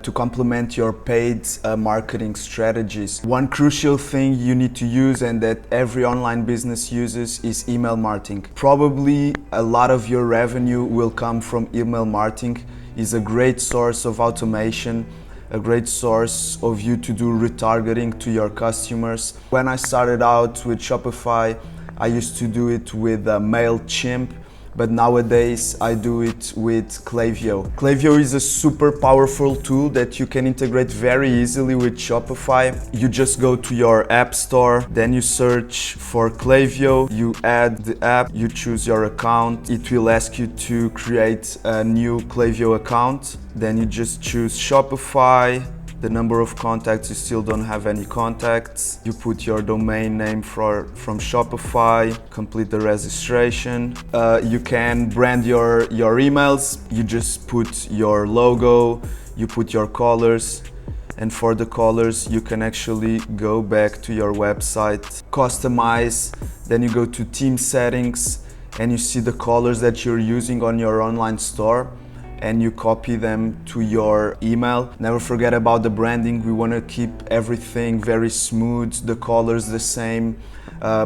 to complement your paid marketing strategies. One crucial thing you need to use and that every online business uses is email marketing. Probably a lot of your revenue will come from email marketing. It's a great source of automation, a great source of you to do retargeting to your customers. When I started out with Shopify, I used to do it with MailChimp, but nowadays I do it with Klaviyo. Klaviyo is a super powerful tool that you can integrate very easily with Shopify. You just go to your app store, then you search for Klaviyo, you add the app, you choose your account. It will ask you to create a new Klaviyo account. Then you just choose Shopify. The number of contacts, you still don't have any contacts. You put your domain name from Shopify, complete the registration. You can brand your emails. You just put your logo, you put your colors. And for the colors, you can actually go back to your website, customize, then you go to theme settings and you see the colors that you're using on your online store, and you copy them to your email. Never forget about the branding. We want to keep everything very smooth, the colors the same.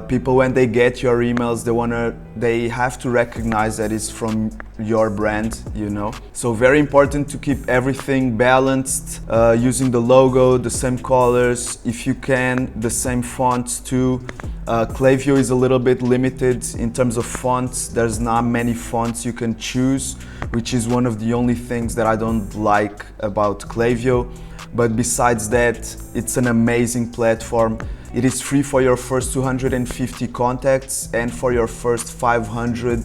People, when they get your emails, they have to recognize that it's from your brand, you know. So very important to keep everything balanced, using the logo, the same colors, if you can, the same fonts too. Klaviyo is a little bit limited in terms of fonts. There's not many fonts you can choose, which is one of the only things that I don't like about Klaviyo. But besides that, it's an amazing platform. It is free for your first 250 contacts and for your first 500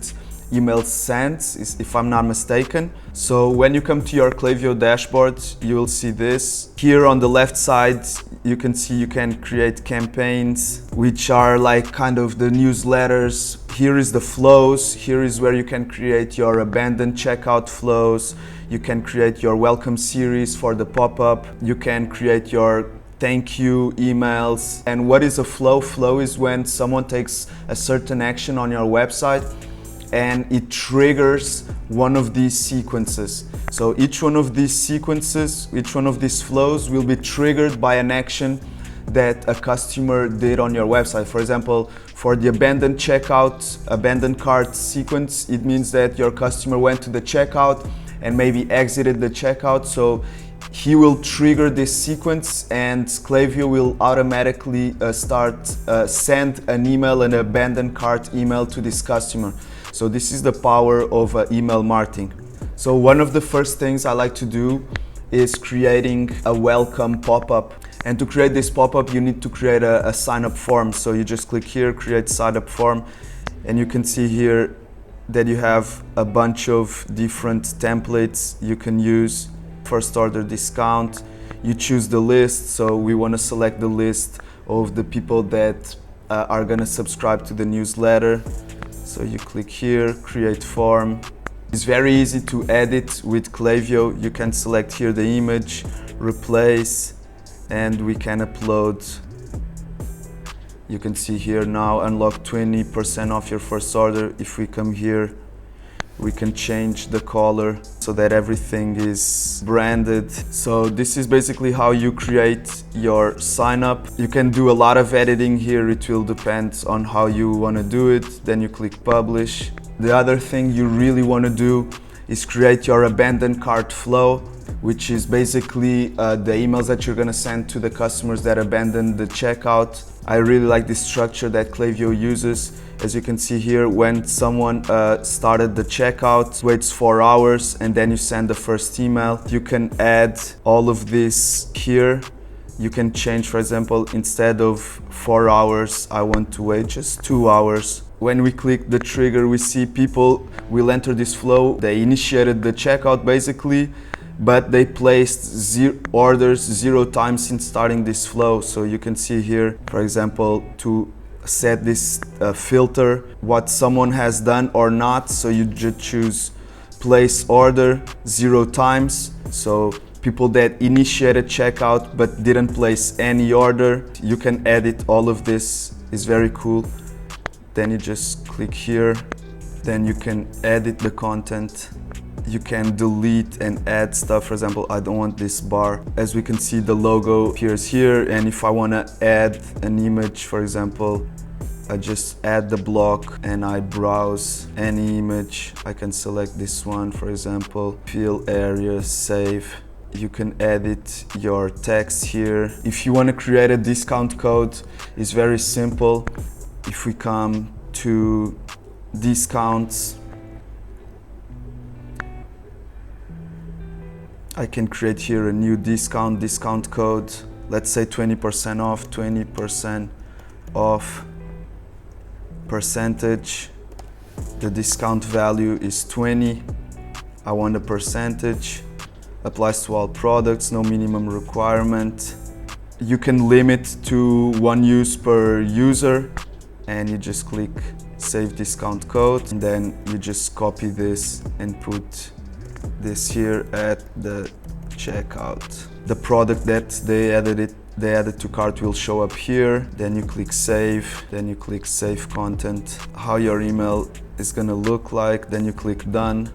emails sent, if I'm not mistaken. So when you come to your Klaviyo dashboard, you will see this. Here on the left side, you can see you can create campaigns, which are like kind of the newsletters. Here is the flows. Here is where you can create your abandoned checkout flows. You can create your welcome series for the pop-up. You can create your thank you emails. And what is a flow? Flow is when someone takes a certain action on your website and it triggers one of these sequences. So each one of these sequences, each one of these flows will be triggered by an action that a customer did on your website. For example, for the abandoned checkout, abandoned cart sequence, it means that your customer went to the checkout and maybe exited the checkout. So he will trigger this sequence and Klaviyo will automatically send an email, an abandoned cart email to this customer. So this is the power of email marketing. So one of the first things I like to do is creating a welcome pop-up. And to create this pop-up, you need to create a sign-up form. So you just click here, create sign-up form, and you can see here that you have a bunch of different templates you can use. First order discount, you choose the list. So we want to select the list of the people that are going to subscribe to the newsletter. So you click here, create form. It's very easy to edit with Klaviyo. You can select here the image, replace, and we can upload. You can see here now, unlock 20% off your first order. If we come here, we can change the color so that everything is branded. So this is basically how you create your sign up. You can do a lot of editing here. It will depend on how you want to do it. Then you click publish. The other thing you really want to do is create your abandoned cart flow, which is basically the emails that you're going to send to the customers that abandoned the checkout. I really like this structure that Klaviyo uses. As you can see here, when someone started the checkout, waits 4 hours, and then you send the first email. You can add all of this here. You can change, for example, instead of 4 hours, I want to wait just 2 hours. When we click the trigger, we see people will enter this flow. They initiated the checkout basically, but they placed orders 0 times since starting this flow. So you can see here, for example, to set this filter, what someone has done or not. So you just choose place order 0 times. So people that initiated checkout but didn't place any order. You can edit all of this. It's very cool. Then you just click here. Then you can edit the content. You can delete and add stuff. For example, I don't want this bar. As we can see, the logo appears here, and if I want to add an image, for example, I just add the block and I browse any image. I can select this one, for example, fill area, save. You can edit your text here. If you want to create a discount code, it's very simple. If we come to discounts, I can create here a new discount code. Let's say 20% off, 20% off. Percentage, the discount value is 20. I want a percentage, applies to all products, no minimum requirement. You can limit to 1 use per user, and you just click save discount code, and then you just copy this and put this here at the checkout. The product that they added to cart will show up here. Then you click save, then you click save content, how your email is gonna look like, then you click done,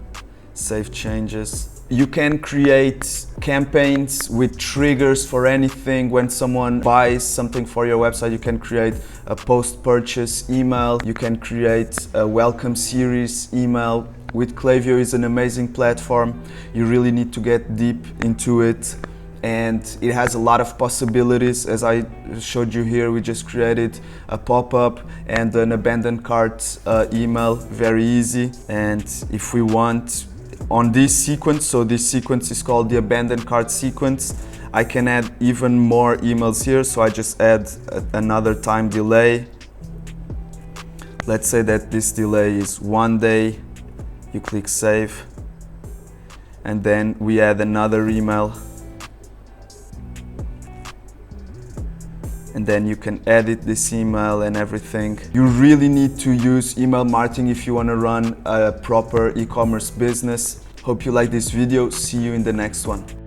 save changes. You can create campaigns with triggers for anything. When someone buys something for your website, you can create a post-purchase email. You can create a welcome series email. With Klaviyo is an amazing platform. You really need to get deep into it. And it has a lot of possibilities. As I showed you here, we just created a pop-up and an abandoned cart email, very easy. And if we want, on this sequence, so this sequence is called the abandoned cart sequence, I can add even more emails here. So I just add another time delay. Let's say that this delay is 1 day. You click save. And then we add another email. And then you can edit this email and everything. You really need to use email marketing if you want to run a proper e-commerce business. Hope you like this video. See you in the next one.